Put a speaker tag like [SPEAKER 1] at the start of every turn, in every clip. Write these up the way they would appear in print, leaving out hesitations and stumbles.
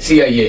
[SPEAKER 1] CIA,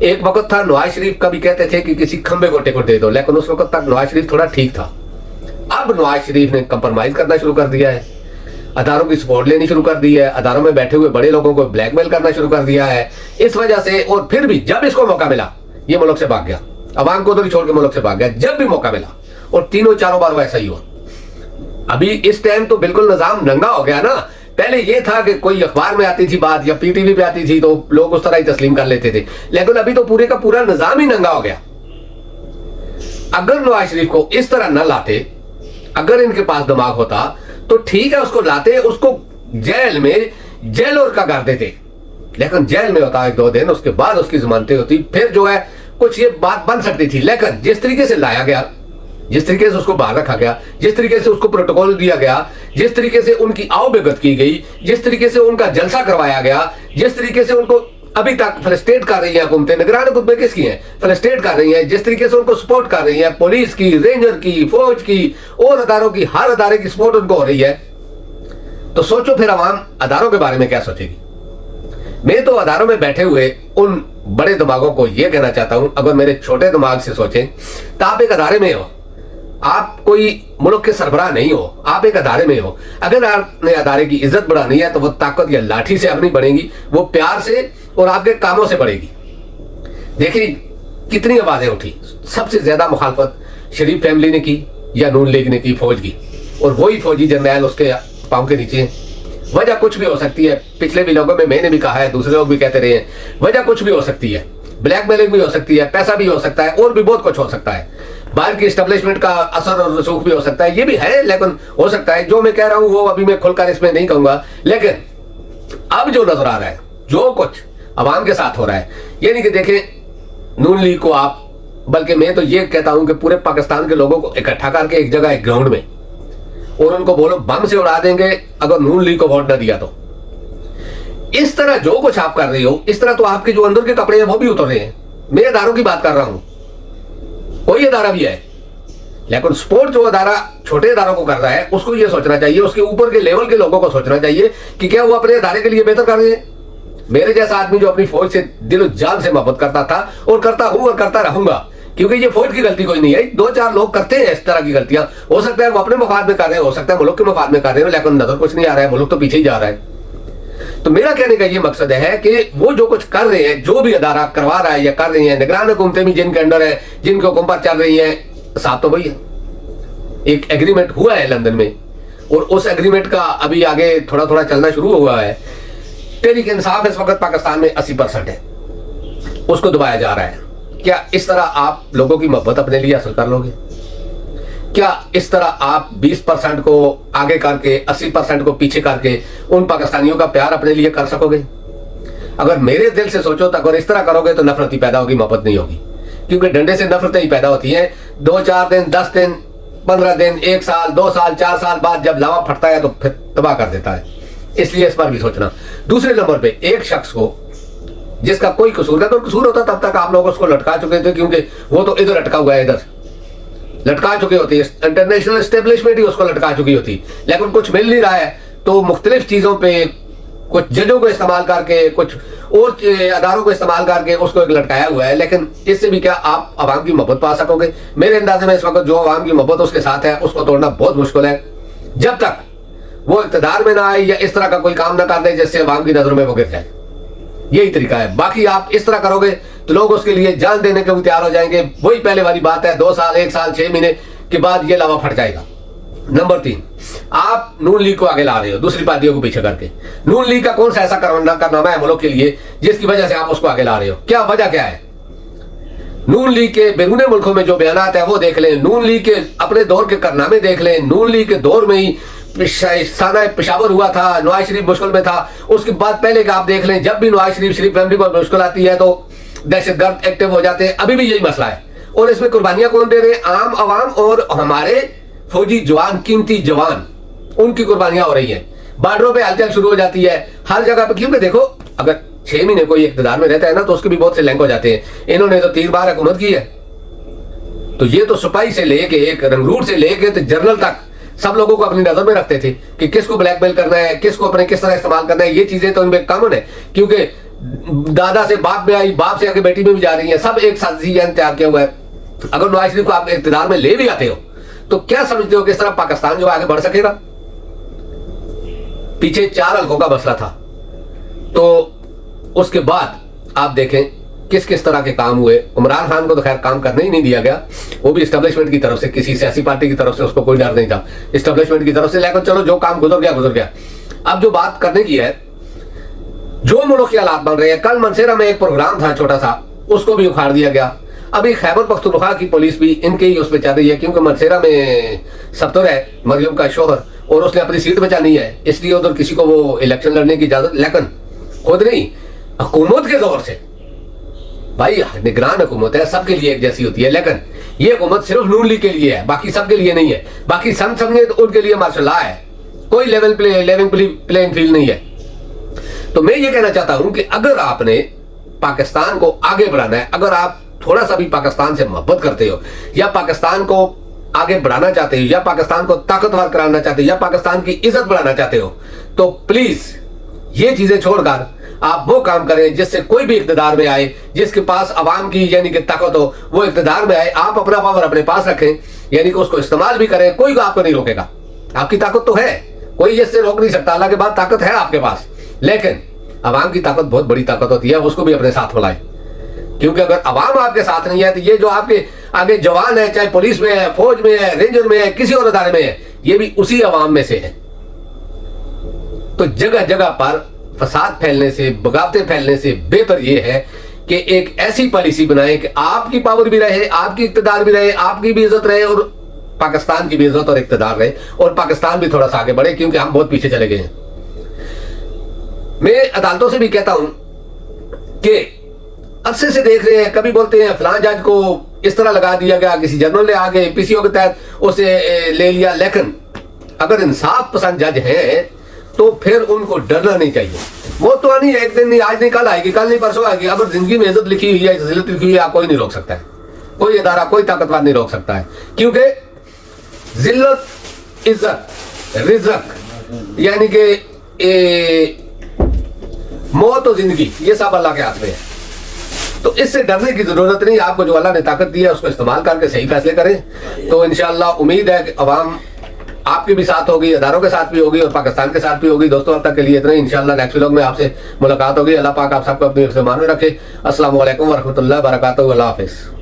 [SPEAKER 1] ایک وقت تھا نواز شریف کا بھی کہتے تھے کہ کسی کھمبے کو ٹکٹ دے دو، لیکن اس وقت تک نواز شریف تھوڑا ٹھیک تھا. اب نواز شریف نے کمپرمائز کرنا شروع کر دیا ہے، اداروں کی سپورٹ لینی شروع کر دی ہے، اداروں میں بیٹھے ہوئے بڑے لوگوں کو بلیک میل کرنا شروع کر دیا ہے. اس وجہ سے، اور پھر بھی جب اس کو موقع ملا یہ ملک سے بھاگ گیا، عوام کو تو چھوڑ کے ملک سے بھاگ گیا جب بھی موقع ملا، اور تینوں چاروں بار ویسا ہی ہوا. ابھی اس ٹائم تو بالکل نظام ننگا ہو گیا نا. پہلے یہ تھا کہ کوئی اخبار میں آتی تھی بات یا پی ٹی وی پہ آتی تھی تو لوگ اس طرح ہی تسلیم کر لیتے تھے، لیکن ابھی تو پورے کا پورا نظام ہی ننگا ہو گیا. اگر نواز شریف کو اس طرح نہ لاتے، اگر ان کے پاس دماغ ہوتا تو ٹھیک ہے، اس کو لاتے، اس کو جیل میں جیلور کا کر دیتے، لیکن جیل میں ہوتا 1-2 دن، اس کے بعد اس کی ضمانتیں ہوتی، پھر جو ہے کچھ یہ بات بن سکتی تھی. لیکن جس طریقے سے لایا گیا، جس طریقے سے اس کو باہر رکھا گیا، جس طریقے سے اس کو پروٹوکول دیا گیا، جس طریقے سے ان کی آؤ بھگت کی گئی، جس طریقے سے ان کا جلسہ کروایا گیا، جس طریقے سے ان کو ابھی تک فلسٹریٹ کر رہی ہیں حکومتیں، نگران حکومتیں کس کی ہیں؟ فلسٹریٹ کر رہی ہیں. جس طریقے سے ان کو سپورٹ کر رہی ہیں، پولیس کی، رینجر کی، فوج کی اور اداروں کی، ہر ادارے کی سپورٹ ان کو ہو رہی ہے، تو سوچو پھر عوام اداروں کے بارے میں کیا سوچے گی. میں تو اداروں میں بیٹھے ہوئے ان بڑے دماغوں کو یہ کہنا چاہتا ہوں، اگر میرے چھوٹے دماغ سے سوچیں تو آپ ایک ادارے میں ہو، آپ کوئی ملک کے سربراہ نہیں ہو، آپ ایک ادارے میں ہو. اگر آپ نے ادارے کی عزت بڑھانی ہے تو وہ طاقت یا لاٹھی سے اپنی بڑھے گی، وہ پیار سے اور آپ کے کاموں سے بڑھے گی. دیکھیں کتنی آوازیں اٹھی، سب سے زیادہ مخالفت شریف فیملی نے کی یا نون لیگ نے کی، فوج کی، اور وہی فوجی جرنیل اس کے پاؤں کے نیچے ہیں. وجہ کچھ بھی ہو سکتی ہے، پچھلے بھی لوگوں میں نے بھی کہا ہے، دوسرے لوگ بھی کہتے رہے ہیں، وجہ کچھ بھی ہو سکتی ہے، بلیک میلنگ بھی ہو سکتی ہے، پیسہ بھی ہو سکتا ہے، اور بھی بہت کچھ ہو سکتا ہے، باہر کی اسٹیبلشمنٹ کا اثر اور رسوخ بھی ہو سکتا ہے، یہ بھی ہے. لیکن ہو سکتا ہے جو میں کہہ رہا ہوں وہ ابھی میں کھل کر اس میں نہیں کہوں گا. لیکن اب جو نظر آ رہا ہے، جو کچھ عوام کے ساتھ ہو رہا ہے، یہ نہیں کہ دیکھیں نون لیگ کو آپ، بلکہ میں تو یہ کہتا ہوں کہ پورے پاکستان کے لوگوں کو اکٹھا کر کے ایک جگہ، ایک گراؤنڈ میں، اور ان کو بولو بم سے اڑا دیں گے اگر نون لیگ کو ووٹ نہ دیا تو. اس طرح جو کچھ آپ کر رہی ہو، اس طرح تو آپ کے جو اندر کے کپڑے ہیں وہ بھی اتر رہے ہیں. میں اداروں کی بات کر رہا ہوں، کوئی ادارہ بھی ہے، لیکن سپورٹ جو ادارہ چھوٹے اداروں کو کر رہا ہے اس کو یہ سوچنا چاہیے، اس کے اوپر کے لیول کے لوگوں کو سوچنا چاہیے کہ کیا وہ اپنے ادارے کے لیے بہتر کر رہے ہیں. میرے جیسا آدمی جو اپنی فوج سے دل و جان سے محبت کرتا تھا اور کرتا ہوں اور کرتا رہوں گا، کیونکہ یہ فوج کی غلطی کوئی نہیں ہے. 2-4 لوگ کرتے ہیں اس طرح کی غلطیاں، ہو سکتا ہے وہ اپنے مفاد میں کر رہے ہیں، ہو سکتا ہے ملک کے مفاد میں کر رہے ہیں، لیکن نظر کچھ نہیں آ رہا ہے، ملک تو پیچھے ہی جا رہا ہے. تو میرا کہنے کا یہ مقصد ہے کہ وہ جو کچھ کر رہے ہیں، جو بھی ادارہ کروا رہا ہے یا کر رہی ہیں، نگران حکومتیں بھی جن کے انڈر ہے، جن کے حکم پر چل رہی ہیں، صاحب تو وہی ہے. ایک ایگریمنٹ ہوا ہے لندن میں، اور اس ایگریمنٹ کا ابھی آگے تھوڑا تھوڑا چلنا شروع ہوا ہے. تحریک انصاف اس وقت پاکستان میں 80% ہے، اس کو دبایا جا رہا ہے. کیا اس طرح آپ لوگوں کی محبت اپنے لیے حاصل کر لو گے؟ کیا اس طرح آپ 20% کو آگے کر کے 80% کو پیچھے کر کے ان پاکستانیوں کا پیار اپنے لیے کر سکو گے؟ اگر میرے دل سے سوچو تو اگر اس طرح کرو گے تو نفرت ہی پیدا ہوگی، محبت نہیں ہوگی. کیونکہ ڈنڈے سے نفرتیں ہی پیدا ہوتی ہیں. 2-4 دن، 10 دن، 15 دن، 1 سال، 2 سال، 4 سال بعد جب لاوا پھٹتا ہے تو پھر تباہ کر دیتا ہے. اس لیے اس پر بھی سوچنا. دوسرے نمبر پہ ایک شخص کو جس کا کوئی قصور ہے، تو قصور ہوتا تب تک آپ لوگ اس کو لٹکا چکے تھے، کیونکہ وہ تو ادھر لٹکا ہوا ہے، ادھر لٹکا چکی ہوتی ہے، انٹرنیشنل اسٹیبلشمنٹ ہی اس کو لٹکا چکی ہوتی. لیکن کچھ مل نہیں رہا ہے تو مختلف چیزوں پہ کچھ ججوں کو استعمال کر کے، کچھ اور اداروں کو استعمال کر کے اس کو ایک لٹکایا ہوا ہے. لیکن اس سے بھی کیا آپ عوام کی محبت پا سکو گے؟ میرے اندازے میں اس وقت جو عوام کی محبت اس کے ساتھ ہے اس کو توڑنا بہت مشکل ہے، جب تک وہ اقتدار میں نہ آئے یا اس طرح کا کوئی کام نہ کر دے جس سے عوام کی نظروں میں وہ گر جائے. یہی طریقہ ہے. باقی آپ اس طرح کرو گے تو لوگ اس کے لیے جان دینے کے بھی تیار ہو جائیں گے. وہی پہلے والی بات ہے، 2 سال، 1 سال، 6 مہینے کے بعد یہ لاوا پھٹ جائے گا. نمبر 3، آپ نون لیگ کو آگے لا رہے ہو دوسری پارٹیوں کو پیچھے کر کے. نون لیگ کا کون سا ایسا کارنامہ ہے ملک کے لیے جس کی وجہ سے آپ اس کو آگے لا رہے ہو؟ کیا وجہ کیا ہے؟ نون لیگ کے بیرون ملکوں میں جو بیانات ہیں وہ دیکھ لیں، نون لیگ کے اپنے دور کے کارنامے دیکھ لیں. نون لیگ کے دور میں ہی سانہ پشاور ہوا تھا، نواز شریف مشکل میں تھا. اس کے بعد پہلے کا آپ دیکھ لیں، جب بھی نواز شریف فیملی کو مشکل آتی ہے تو دہشت گرد ایکٹیو ہو جاتے ہیں. ابھی بھی یہی مسئلہ ہے. اور اس میں قربانیاں کون دے رہے ہیں؟ عام عوام اور ہمارے فوجی جوان، قیمتی جوان، ان کی قربانیاں ہو رہی ہیں. بارڈروں پہ ہلچل شروع ہو جاتی ہے ہر جگہ پہ. کیونکہ دیکھو اگر 6 مہینے کوئی اقتدار میں رہتا ہے نا تو اس کے بھی بہت سے لینک ہو جاتے ہیں. انہوں نے تو 3 بار حکومت کی ہے، تو یہ تو سپاہی سے لے کے ایک رنگروٹ سے لے کے جنرل تک سب لوگوں کو اپنی نظر میں رکھتے تھے کہ کس کو بلیک میل کرنا ہے، کس کو اپنے کس طرح استعمال کرنا ہے. یہ چیزیں تو ان میں کامن ہے، کیونکہ دادا سے باپ میں آئی, باپ سے آگے بیٹی میں بھی جا رہی ہیں, سب ایک ساتھ تیار کیا ہوا ہے. اگر نواز شریف کو آپ اقتدار میں لے بھی آتے ہو تو کیا سمجھتے ہو کہ اس طرح پاکستان جو آگے بڑھ سکے گا؟ پیچھے 4 حلقوں کا مسئلہ تھا, تو اس کے بعد آپ دیکھیں کس کس طرح کے کام ہوئے. عمران خان کو تو خیر کام کرنے ہی نہیں دیا گیا, وہ بھی اسٹیبلشمنٹ کی طرف سے, کسی سیاسی پارٹی کی طرف سے اس کو کوئی ڈر نہیں تھا, اسٹیبلشمنٹ کی طرف سے. لیکن چلو جو کام گزر گیا گزر گیا. اب جو بات کرنے کی ہے, جو ملک کے حالات بن رہے ہیں, کل منصیرہ میں ایک پروگرام تھا چھوٹا سا, اس کو بھی اکھاڑ دیا گیا. ابھی خیبر پختونخوا کی پولیس بھی ان کے ہی اس پہ چل رہی ہے, کیونکہ منصیرہ میں سبتر ہے مریم کا شوہر, اور اس نے اپنی سیٹ بچانی ہے, اس لیے ادھر کسی کو وہ الیکشن لڑنے کی اجازت, لیکن خود نہیں, حکومت کے زور سے. بھائی نگران حکومت ہے, سب کے لیے ایک جیسی ہوتی ہے, لیکن یہ حکومت صرف نون لیگ کے لیے ہے, باقی سب کے لیے نہیں ہے. باقی سمجھے تو ان کے لیے ماشاء اللہ ہے, کوئی لیونگ پلینگ فیلڈ نہیں ہے. تو میں یہ کہنا چاہتا ہوں کہ اگر آپ نے پاکستان کو آگے بڑھانا ہے, اگر آپ تھوڑا سا بھی پاکستان سے محبت کرتے ہو, یا پاکستان کو آگے بڑھانا چاہتے ہو, یا پاکستان کو طاقتور کرانا چاہتے ہو, یا پاکستان کی عزت بڑھانا چاہتے ہو, تو پلیز یہ چیزیں چھوڑ کر آپ وہ کام کریں جس سے کوئی بھی اقتدار میں آئے, جس کے پاس عوام کی یعنی کہ طاقت ہو, وہ اقتدار میں آئے. آپ اپنا پاور اپنے پاس رکھیں, یعنی کہ اس کو استعمال بھی کریں, کوئی آپ کو نہیں روکے گا. آپ کی طاقت تو ہے, کوئی اس سے روک نہیں سکتا, اللہ کے بعد طاقت ہے آپ کے پاس, لیکن عوام کی طاقت بہت بڑی طاقت ہوتی ہے, اس کو بھی اپنے ساتھ ملائیں. کیونکہ اگر عوام آپ کے ساتھ نہیں ہے تو یہ جو آپ کے آگے جوان ہے, چاہے پولیس میں ہے, فوج میں ہے, رینجر میں ہے, کسی اور ادارے میں ہے, یہ بھی اسی عوام میں سے ہے. تو جگہ جگہ پر فساد پھیلنے سے, بغاوتیں پھیلنے سے بہتر یہ ہے کہ ایک ایسی پالیسی بنائیں کہ آپ کی پاور بھی رہے, آپ کی اقتدار بھی رہے, آپ کی بھی عزت رہے, اور پاکستان کی بھی عزت اور اقتدار رہے, اور پاکستان بھی تھوڑا سا آگے بڑھے, کیونکہ ہم بہت پیچھے چلے گئے ہیں. میں عدالتوں سے بھی کہتا ہوں کہ عرصے سے دیکھ رہے ہیں, کبھی بولتے ہیں فلاں جج کو اس طرح لگا دیا گیا, کسی جنرل نے آگے پی سی او کے تحت اسے لے لیا, لیکن اگر انصاف پسند جج ہیں تو پھر ان کو ڈرنا نہیں چاہیے. وہ تو نہیں, ایک دن نہیں, آج نہیں کل آئے گی, کل نہیں پرسوں آئے گی. اگر زندگی میں عزت لکھی ہوئی ہے, ذلت لکھی ہوئی ہے, کوئی نہیں روک سکتا ہے, کوئی ادارہ, کوئی طاقتور نہیں روک سکتا ہے. کیونکہ ذلت, عزت, رزق, یعنی کہ موت و زندگی, یہ سب اللہ کے ہاتھ میں ہے. تو اس سے ڈرنے کی ضرورت نہیں. آپ کو جو اللہ نے طاقت دی ہے اس کو استعمال کر کے صحیح فیصلے کریں, تو انشاءاللہ امید ہے کہ عوام آپ کے بھی ساتھ ہوگی, اداروں کے ساتھ بھی ہوگی, اور پاکستان کے ساتھ بھی ہوگی. دوستوں اب تک کے لیے اتنا ہی. انشاءاللہ نیکسٹ ولاگ میں آپ سے ملاقات ہوگی. اللہ پاک آپ سب کو اپنی حفظ و امان میں رکھے. السلام علیکم ورحمۃ اللہ وبرکاتہ. اللہ حافظ.